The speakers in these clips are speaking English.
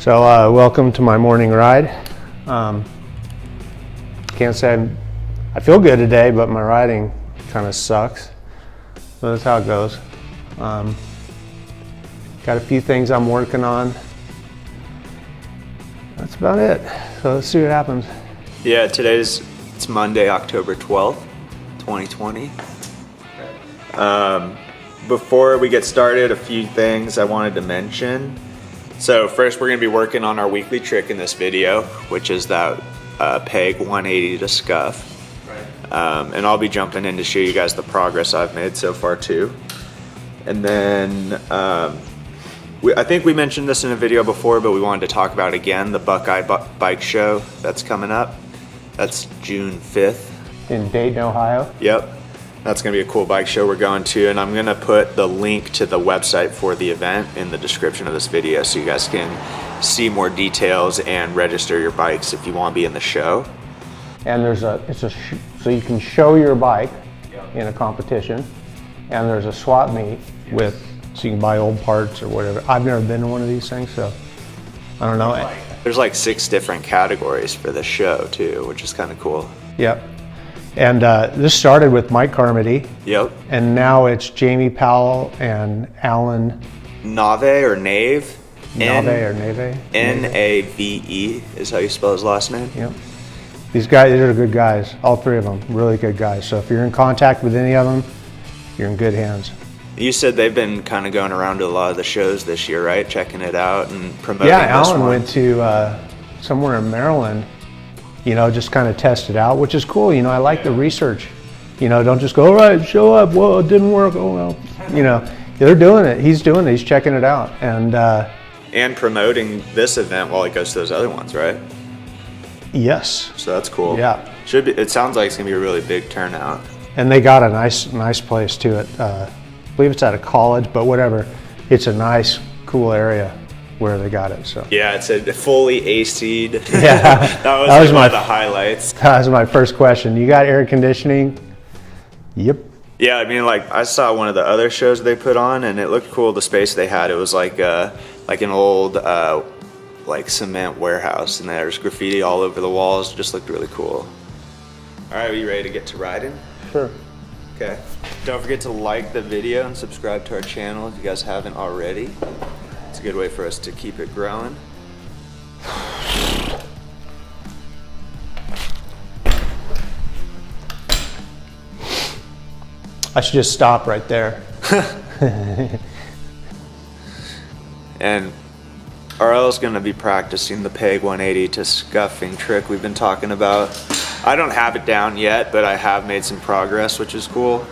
So welcome to my morning ride. Can't say I feel good today, but my riding kind of sucks. So that's how it goes. Got a few things I'm working on. That's about it. So let's see what happens. Yeah, it's Monday, October 12th, 2020. Before we get started, a few things I wanted to mention. So first, we're going to be working on our weekly trick in this video, which is that peg 180 to scuff. Right. And I'll be jumping in to show you guys the progress I've made so far too. And then I think we mentioned this in a video before, but we wanted to talk about it again, the Buckeye Bike Show that's coming up. That's June 5th. In Dayton, Ohio? Yep. That's going to be a cool bike show we're going to, and I'm going to put the link to the website for the event in the description of this video so you guys can see more details and register your bikes if you want to be in the show. And so you can show your bike in a competition, and there's a swap meet so you can buy old parts or whatever. I've never been to one of these things, so I don't know. There's like 6 different categories for the show too, which is kind of cool. Yep. And this started with Mike Carmody. Yep. And now it's Jamie Powell and Alan. Nave or Nave? Nave. N-A-V-E is how you spell his last name. Yep. These are good guys, all 3 of them, really good guys. So if you're in contact with any of them, you're in good hands. You said they've been kind of going around to a lot of the shows this year, right? Checking it out and promoting. Yeah, Alan went to somewhere in Maryland, just kind of test it out, which is cool. I like the research. Don't just go, all right, show up. Well, it didn't work. Oh, well. They're doing it. He's doing it. He's checking it out. And promoting this event while he goes to those other ones, right? Yes. So that's cool. Yeah. It sounds like it's going to be a really big turnout. And they got a nice place to it. I believe it's at a college, but whatever. It's a nice, cool area where they got it. So yeah, it's a fully AC'd. Yeah, that was one of the highlights. That was my first question. You got air conditioning? Yep. Yeah, I mean, I saw one of the other shows they put on, and it looked cool. The space they had, it was like an old cement warehouse, and there's graffiti all over the walls. It just looked really cool. All right, are you ready to get to riding? Sure. Okay. Don't forget to like the video and subscribe to our channel if you guys haven't already. It's a good way for us to keep it growing. I should just stop right there. And RL's going to be practicing the peg 180 to scuffing trick we've been talking about. I don't have it down yet, but I have made some progress, which is cool.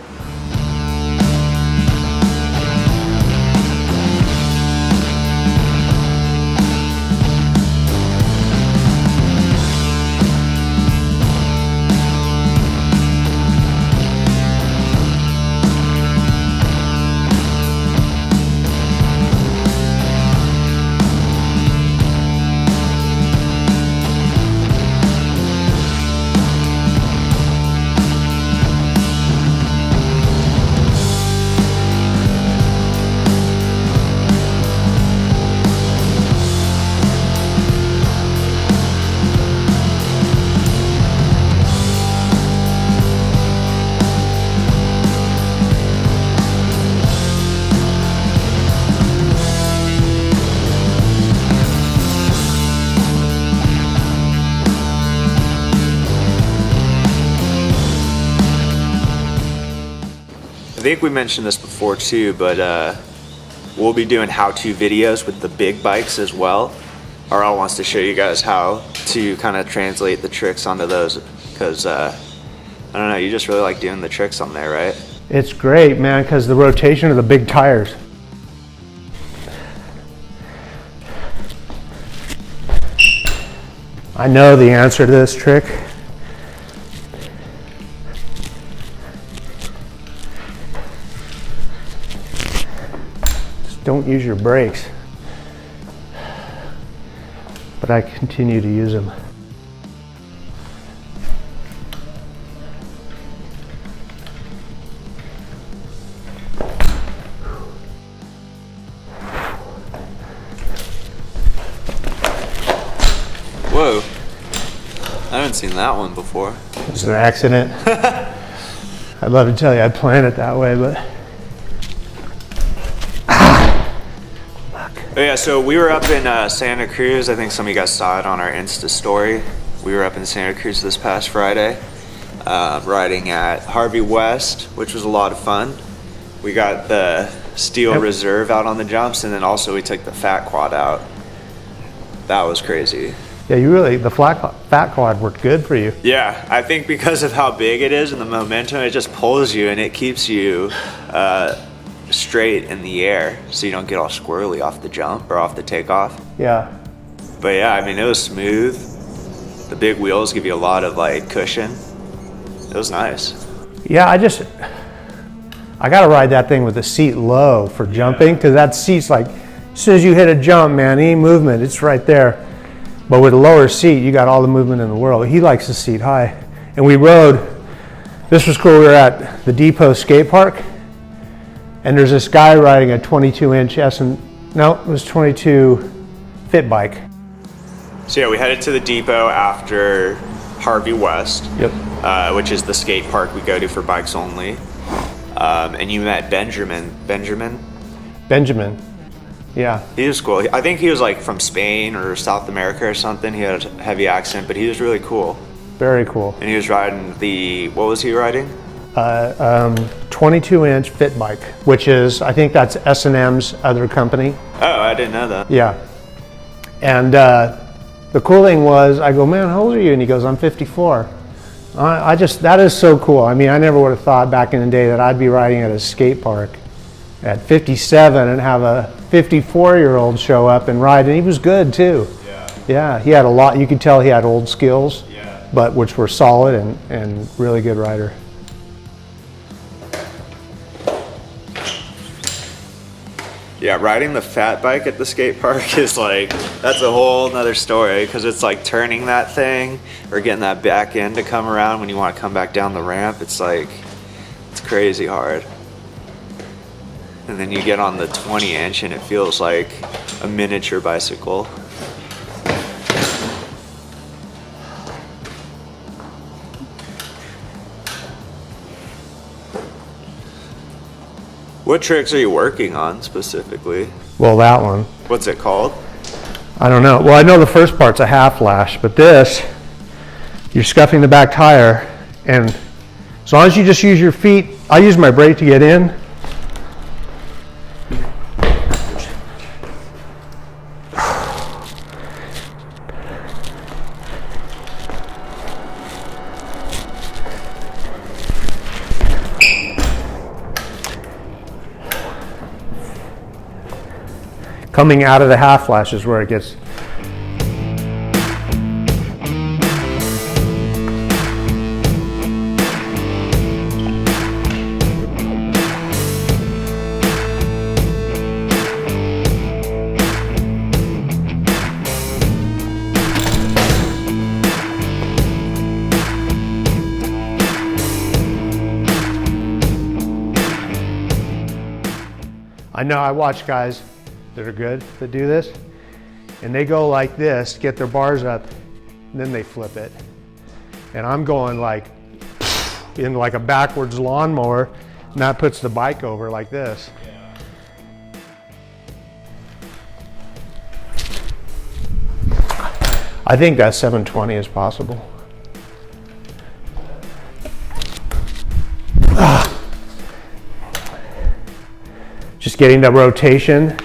I think we mentioned this before too, but we'll be doing how-to videos with the big bikes as well. RL wants to show you guys how to kind of translate the tricks onto those, because I don't know, you just really like doing the tricks on there, right? It's great, man, because the rotation of the big tires. I know the answer to this trick. Don't use your brakes, but I continue to use them. Whoa. I haven't seen that one before. It's an accident. I'd love to tell you I'd plan it that way, but. Oh yeah, so we were up in Santa Cruz. I think some of you guys saw it on our Insta story. We were up in Santa Cruz this past Friday, riding at Harvey West, which was a lot of fun. We got the Steel Reserve out on the jumps, and then also we took the Fat Quad out. That was crazy. Yeah, the fat quad worked good for you. Yeah, I think because of how big it is and the momentum, it just pulls you and it keeps you straight in the air so you don't get all squirrely off the jump or off the takeoff. Yeah. But yeah, I mean, it was smooth. The big wheels give you a lot of like cushion. It was nice. Yeah, I gotta ride that thing with the seat low for jumping, because that seat's like, as soon as you hit a jump, man, any movement, it's right there. But with a lower seat, you got all the movement in the world. He likes the seat high. And we rode, this was cool, we were at the Depot skate park, and there's this guy riding a 22-inch it was 22 fit bike. So yeah, we headed to the Depot after Harvey West, Yep. Which is the skate park we go to for bikes only. And you met Benjamin. Yeah. He was cool. I think he was like from Spain or South America or something. He had a heavy accent, but he was really cool. Very cool. And he was riding what was he riding? 22-inch fit bike, which is, I think that's S&M's other company. Oh, I didn't know that. Yeah. And the cool thing was, I go, man, how old are you? And he goes, I'm 54. That is so cool. I mean, I never would have thought back in the day that I'd be riding at a skate park at 57 and have a 54-year-old show up and ride, and he was good too. Yeah, he had a lot. You could tell he had old skills, but which were solid and really good rider. Yeah, riding the fat bike at the skate park is like, that's a whole nother story, because it's like turning that thing or getting that back end to come around when you want to come back down the ramp. It's like, it's crazy hard. And then you get on the 20-inch and it feels like a miniature bicycle. What tricks are you working on specifically? Well, that one. What's it called? I don't know. Well, I know the first part's a half lash, but this, you're scuffing the back tire, and as long as you just use your feet, I use my brake to get in. Coming out of the half flash is where it gets. I know I watch guys that are good that do this, and they go like this, get their bars up, and then they flip it. And I'm going like in like a backwards lawnmower, and that puts the bike over like this. I think that 720 is possible. Just getting the rotation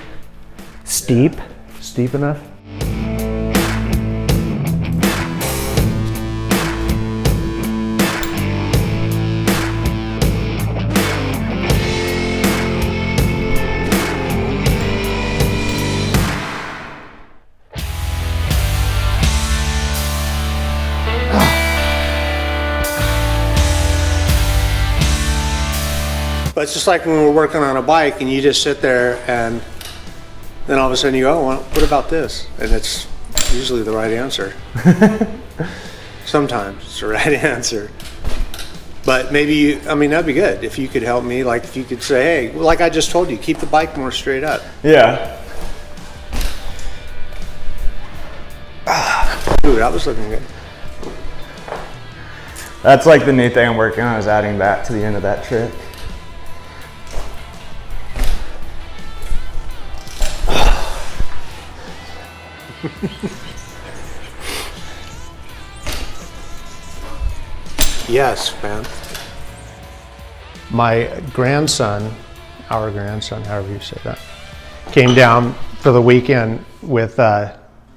steep enough. But it's just like when we're working on a bike and you just sit there and then all of a sudden you go, oh, well, what about this? And it's usually the right answer. Sometimes it's the right answer. But maybe, that'd be good if you could help me. Like if you could say, hey, like I just told you, keep the bike more straight up. Yeah. Ooh, Ooh, that was looking good. That's like the new thing I'm working on, is adding that to the end of that trick. Yes, man. My grandson, our grandson, however you say that, came down for the weekend with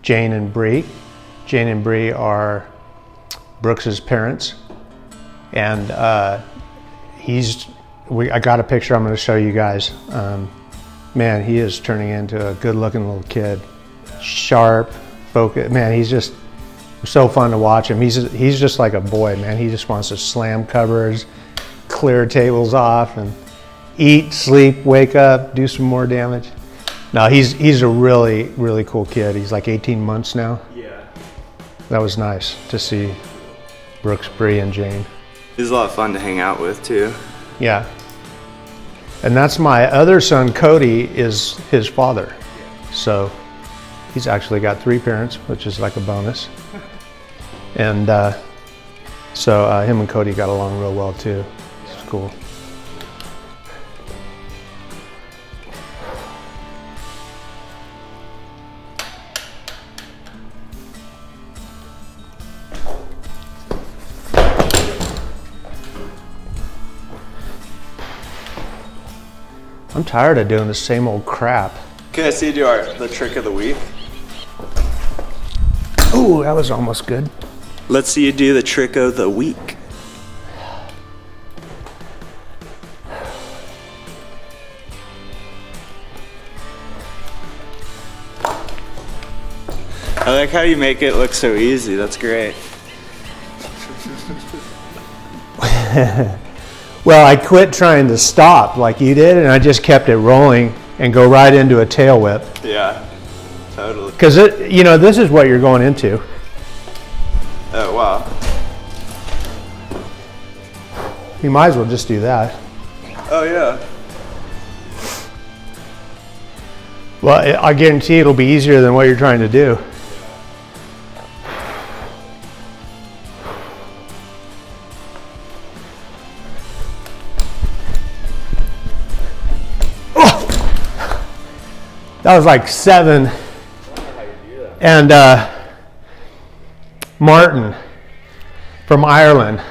Jane and Bree. Jane and Bree are Brooks's parents, and I got a picture I'm going to show you guys. Man, he is turning into a good-looking little kid. Sharp, focused. Man, he's just so fun to watch him. He's just like a boy, man. He just wants to slam cupboards, clear tables off, and eat, sleep, wake up, do some more damage. No, he's a really, really cool kid. He's like 18 months now. Yeah. That was nice to see Brooks, Bree, and Jane. He's a lot of fun to hang out with too. Yeah. And that's my other son, Cody, is his father. So he's actually got 3 parents, which is like a bonus. And so him and Cody got along real well too. It's cool. I'm tired of doing the same old crap. Can I see you do the trick of the week? Ooh, that was almost good. Let's see you do the trick of the week. I like how you make it look so easy. That's great. Well, I quit trying to stop like you did, and I just kept it rolling and go right into a tail whip. Yeah, totally. Because, this is what you're going into. Oh, wow. You might as well just do that. Oh, yeah. Well, I guarantee it'll be easier than what you're trying to do. That was like 7. And Martin from Ireland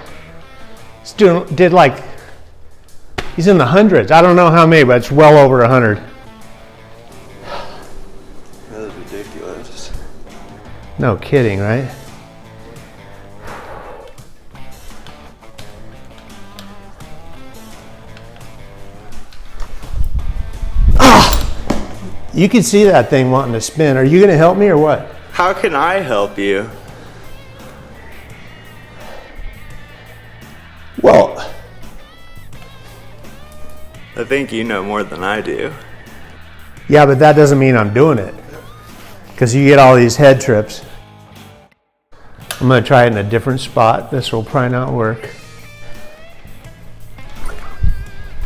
did like, he's in the hundreds. I don't know how many, but it's well over 100. That is ridiculous. No kidding, right? You can see that thing wanting to spin. Are you going to help me or what? How can I help you? Well, I think you know more than I do. yeah, but that doesn't mean I'm doing it. Because you get all these head trips. I'm going to try it in a different spot. This will probably not work.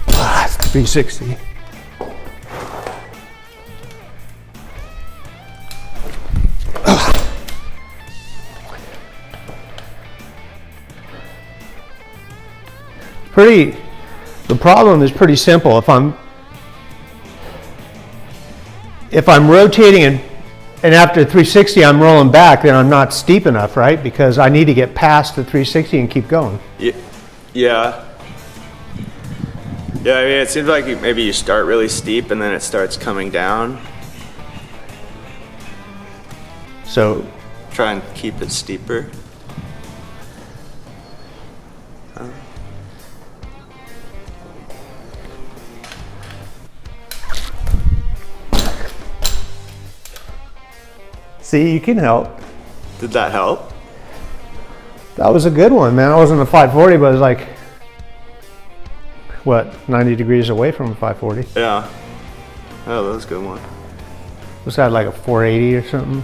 It's 360. The problem is pretty simple. If I'm rotating and after 360 I'm rolling back, then I'm not steep enough, right? Because I need to get past the 360 and keep going. Yeah. Yeah, I mean, it seems like maybe you start really steep and then it starts coming down. So Try and keep it steeper. see, you can help. Did that help? That was a good one, man. I wasn't a 540, but it was like, what, 90 degrees away from a 540. Yeah. Oh, that was a good one. Was that like a 480 or something?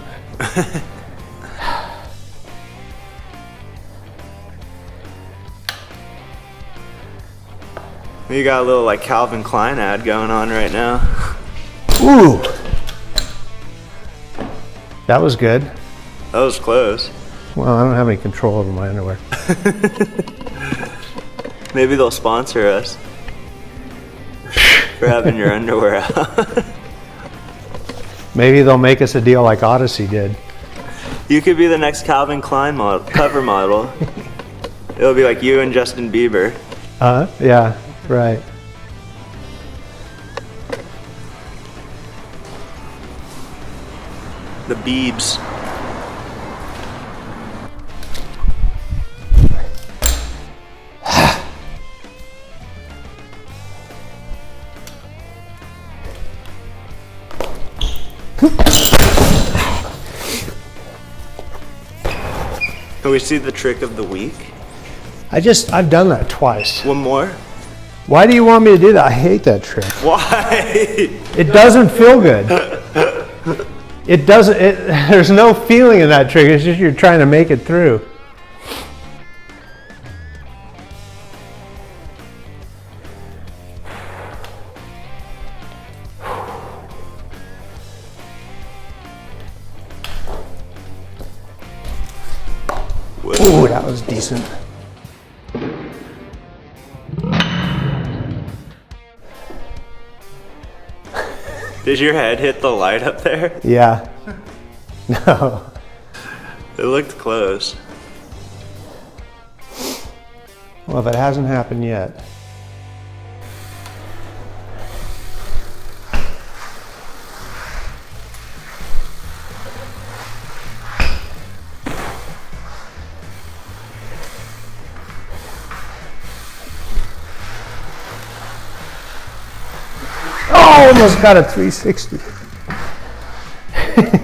You got a little like Calvin Klein ad going on right now. Ooh. That was good. That was close. Well, I don't have any control over my underwear. Maybe they'll sponsor us for having your underwear out. Maybe they'll make us a deal like Odyssey did. You could be the next Calvin Klein model, cover model. It'll be like you and Justin Bieber. Yeah, right. The Biebs. Can we see the trick of the week? I've done that twice. One more? Why do you want me to do that? I hate that trick. Why? It doesn't feel good. It doesn't, there's no feeling in that trick. It's just you're trying to make it through. Ooh, that was decent. Did your head hit the light up there? Yeah. No. It looked close. Well, if it hasn't happened yet. Oh, almost got a 360.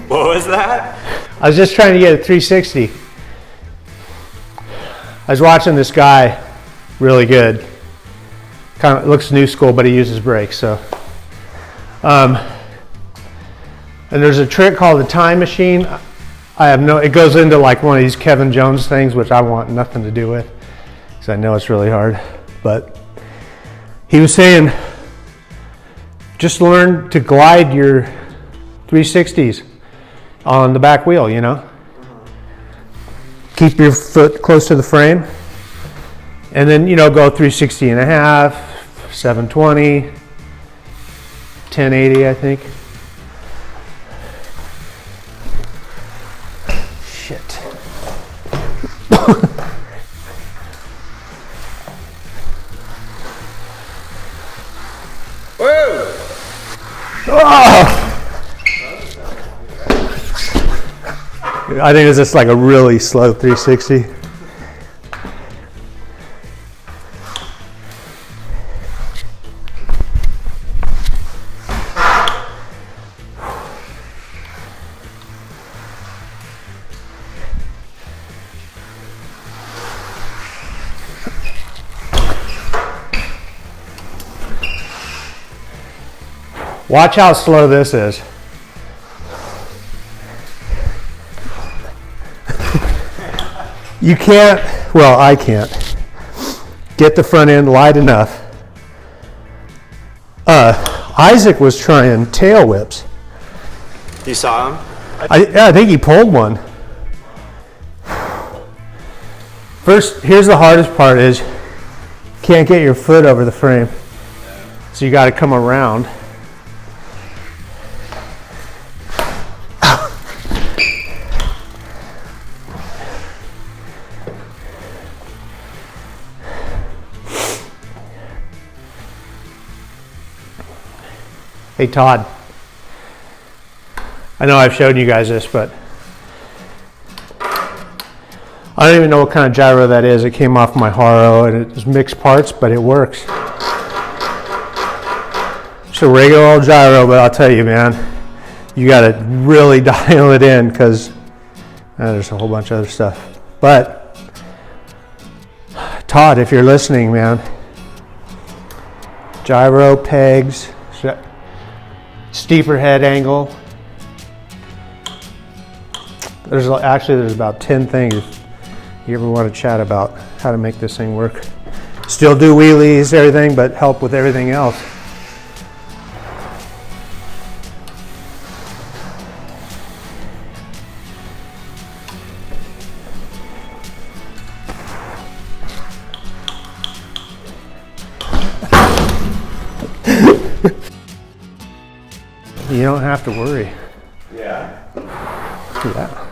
What was that? I was just trying to get a 360. I was watching this guy, really good. Kind of looks new school, but he uses brakes. So, and there's a trick called the time machine. It goes into like one of these Kevin Jones things, which I want nothing to do with, because I know it's really hard. But he was saying, just learn to glide your 360s on the back wheel, you know? Keep your foot close to the frame. And then, you know, go 360 and a half, 720, 1080, I think. Shit. Whoa! Oh! I think it's just like a really slow 360. Watch how slow this is. You can't, well, I can't get the front end light enough. Isaac was trying tail whips. You saw him? I think he pulled one. First, here's the hardest part is can't get your foot over the frame. So you got to come around. Hey Todd, I know I've shown you guys this, but I don't even know what kind of gyro that is. It came off my Haro and it's mixed parts, but it works. It's a regular old gyro, but I'll tell you, man, you got to really dial it in because there's a whole bunch of other stuff. But Todd, if you're listening, man, gyro, pegs, steeper head angle. There's about 10 things you ever want to chat about how to make this thing work. Still do wheelies, everything, but help with everything else. You don't have to worry. Yeah. Yeah.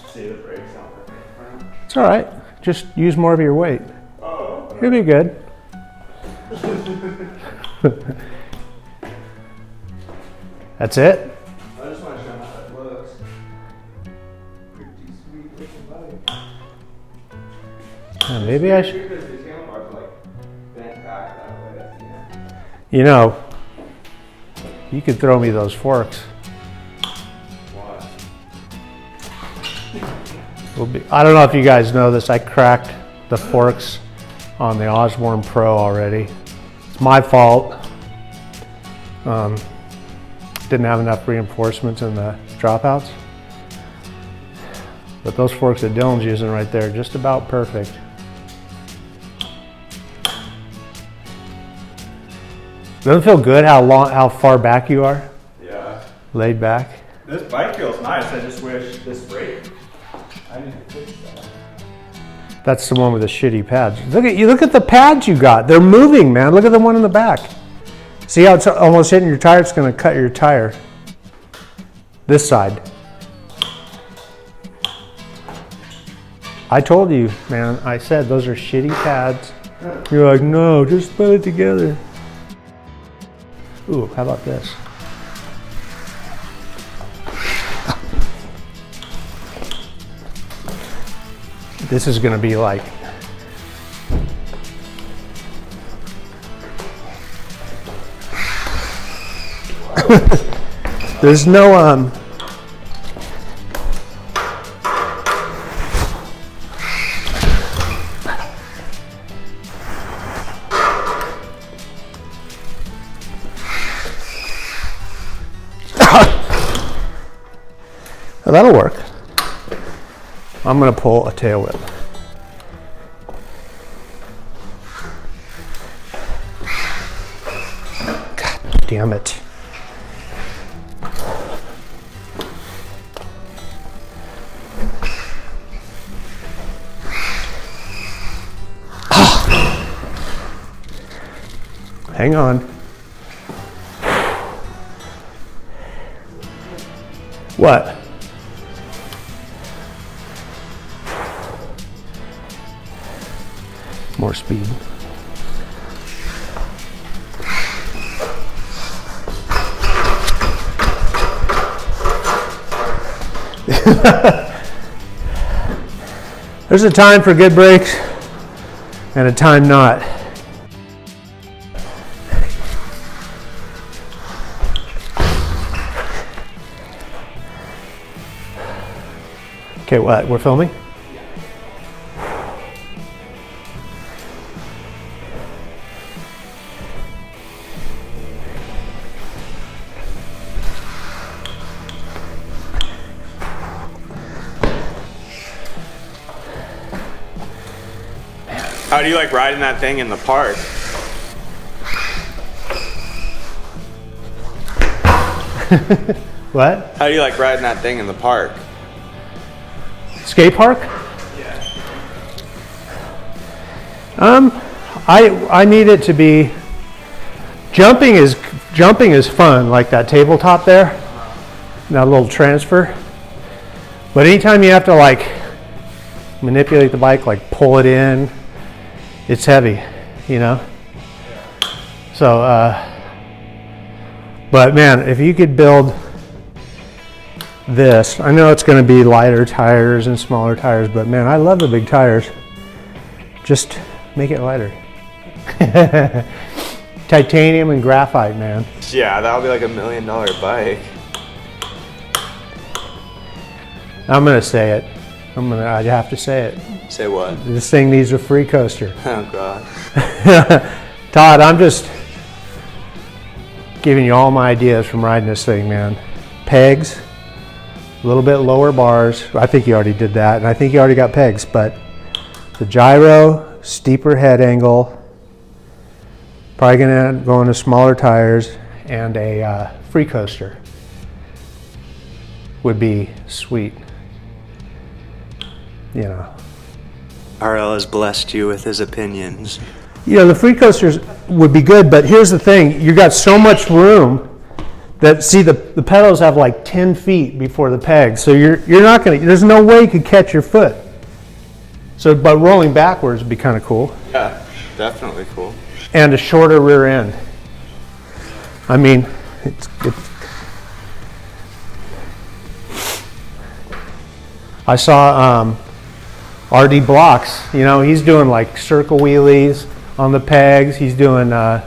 See the brakes on. It's all right. Just use more of your weight. Oh. You'll be good. That's it? I just want to show them how that looks. Pretty sweet looking bike. Maybe I should. Because these handlebars are like bent back that way at the end. You know, you could throw me those forks. Why? I don't know if you guys know this. I cracked the forks on the Osborn Pro already. It's my fault. Didn't have enough reinforcements in the dropouts. But those forks that Dylan's using right there, just about perfect. Doesn't it feel good how far back you are? Yeah. Laid back. This bike feels nice. I just wish this brake. I need to fix that. That's the one with the shitty pads. Look at the pads you got. They're moving, man. Look at the one in the back. See how it's almost hitting your tire? It's going to cut your tire. This side. I told you, man. I said those are shitty pads. You're like, no, just put it together. Ooh, how about this? This is going to be like there's no well, that'll work. I'm going to pull a tail whip. God damn it. Hang on. What? More speed. There's a time for good brakes and a time not. Okay, what? We're filming? How do you like riding that thing in the park? What? How do you like riding that thing in the park? Skate park? Yeah. I need it to be jumping is fun, like that tabletop there. That little transfer. But anytime you have to like manipulate the bike, like pull it in, it's heavy, you know? So but man, if you could build this, I know it's going to be lighter tires and smaller tires, but man, I love the big tires. Just make it lighter. Titanium and graphite, man. Yeah, that'll be like $1 million bike. I'm going to say it. I have to say it. Say what? This thing needs a free coaster. Oh God. Todd, I'm just giving you all my ideas from riding this thing, man. Pegs, a little bit lower bars. I think you already did that, and I think you already got pegs, but the gyro, steeper head angle, probably gonna go into smaller tires, and a free coaster would be sweet. You know, RL has blessed you with his opinions. You know, the free coasters would be good, but here's the thing. You got so much room that, see, the pedals have like 10 feet before the pegs. So you're not going to, there's no way you could catch your foot. So, but rolling backwards would be kind of cool. Yeah, definitely cool. And a shorter rear end. I mean, it's I saw RD Blocks, you know, he's doing like circle wheelies on the pegs. He's doing all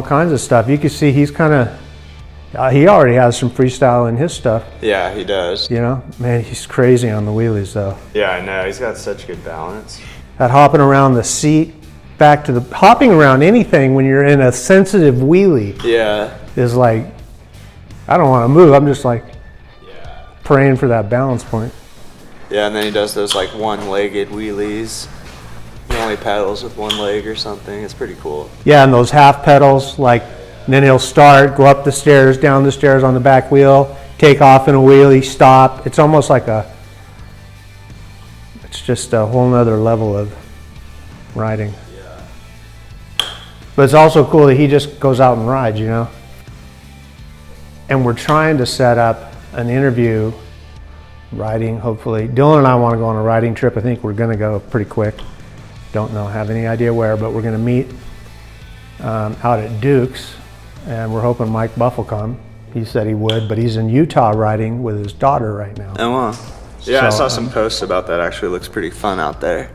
kinds of stuff. You can see he's kind of, he already has some freestyle in his stuff. Yeah, he does. You know, man, he's crazy on the wheelies though. Yeah, I know. He's got such good balance. That hopping around the seat, back to the, hopping around anything when you're in a sensitive wheelie. Yeah. Is like, I don't want to move. I'm just like praying for that balance point. Yeah, and then he does those like one-legged wheelies. He only pedals with one leg or something. It's pretty cool. Yeah, and those half pedals, like, and then he'll start, go up the stairs, down the stairs on the back wheel, take off in a wheelie, stop. It's almost like it's just a whole nother level of riding. Yeah. But it's also cool that he just goes out and rides, you know? And we're trying to set up an interview, riding, hopefully. Dylan and I want to go on a riding trip. I think we're going to go pretty quick. Don't know, have any idea where, but we're going to meet out at Duke's, and we're hoping Mike Buff will come. He said he would, but he's in Utah riding with his daughter right now. Oh, wow. Yeah, So, I saw some posts about that. Actually, looks pretty fun out there.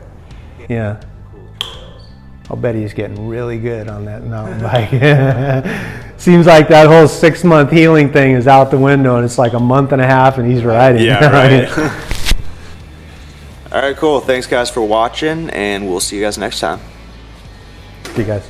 Yeah. I'll bet he's getting really good on that mountain bike. Seems like that whole 6-month healing thing is out the window, and it's like a month and a half, and he's riding. Yeah, right. All right, cool. Thanks, guys, for watching, and we'll see you guys next time. See you guys.